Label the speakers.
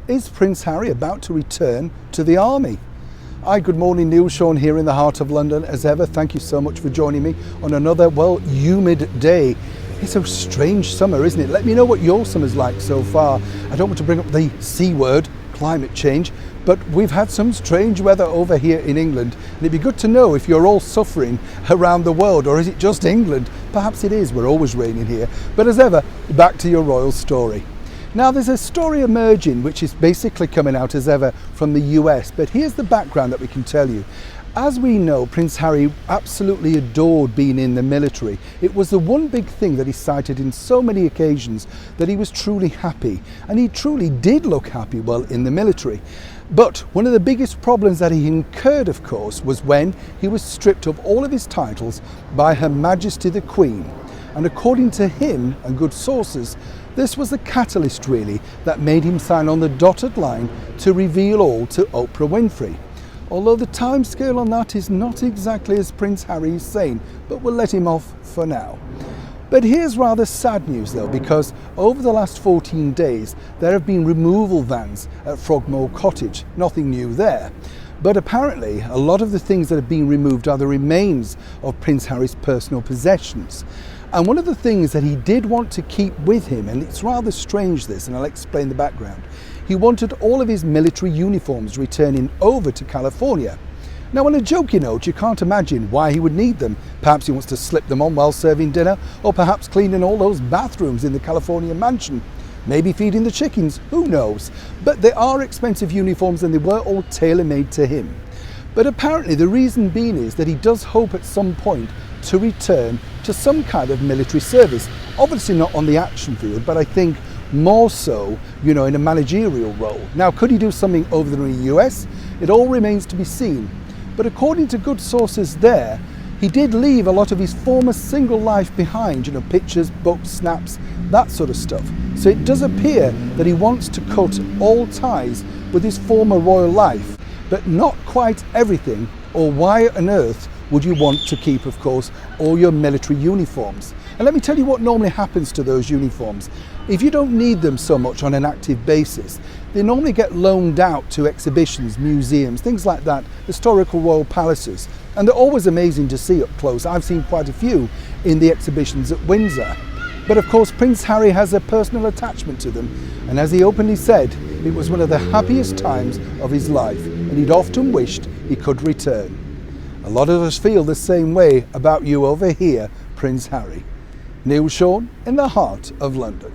Speaker 1: Is Prince Harry about to return to the army? Hi, good morning, Neil Sean here in the heart of London. As ever, thank you so much for joining me on another, humid day. It's a strange summer, isn't it? Let me know what your summer's like so far. I don't want to bring up the C word, climate change, but we've had some strange weather over here in England, and it'd be good to know if you're all suffering around the world, or is it just England? Perhaps it is, we're always raining here. But as ever, back to your royal story. Now, there's a story emerging which is basically coming out as ever from the US, but here's the background that we can tell you. As we know, Prince Harry absolutely adored being in the military. It was the one big thing that he cited in so many occasions, that he was truly happy, and he truly did look happy while in the military. But one of the biggest problems that he incurred, of course, was when he was stripped of all of his titles by Her Majesty the Queen. And according to him and good sources, this was the catalyst really that made him sign on the dotted line to reveal all to Oprah Winfrey. Although the timescale on that is not exactly as Prince Harry is saying, but we'll let him off for now. But here's rather sad news though, because over the last 14 days there have been removal vans at Frogmore Cottage. Nothing new there. But apparently a lot of the things that have been removed are the remains of Prince Harry's personal possessions. And one of the things that he did want to keep with him, and it's rather strange this, and I'll explain the background, he wanted all of his military uniforms returning over to California. Now, on a jokey note, you can't imagine why he would need them. Perhaps he wants to slip them on while serving dinner, or perhaps cleaning all those bathrooms in the California mansion. Maybe feeding the chickens, who knows? But they are expensive uniforms and they were all tailor-made to him. But apparently the reason being is that he does hope at some point to return to some kind of military service. Obviously not on the action field, but I think more so, in a managerial role. Now, could he do something over there in the US? It all remains to be seen. But according to good sources there, he did leave a lot of his former single life behind, pictures, books, snaps, that sort of stuff. So it does appear that he wants to cut all ties with his former royal life, but not quite everything, or why on earth would you want to keep, of course, all your military uniforms? And let me tell you what normally happens to those uniforms. If you don't need them so much on an active basis, they normally get loaned out to exhibitions, museums, things like that, historical royal palaces. And they're always amazing to see up close. I've seen quite a few in the exhibitions at Windsor. But of course, Prince Harry has a personal attachment to them. And as he openly said, it was one of the happiest times of his life, and he'd often wished he could return. A lot of us feel the same way about you over here, Prince Harry. Neil Sean in the heart of London.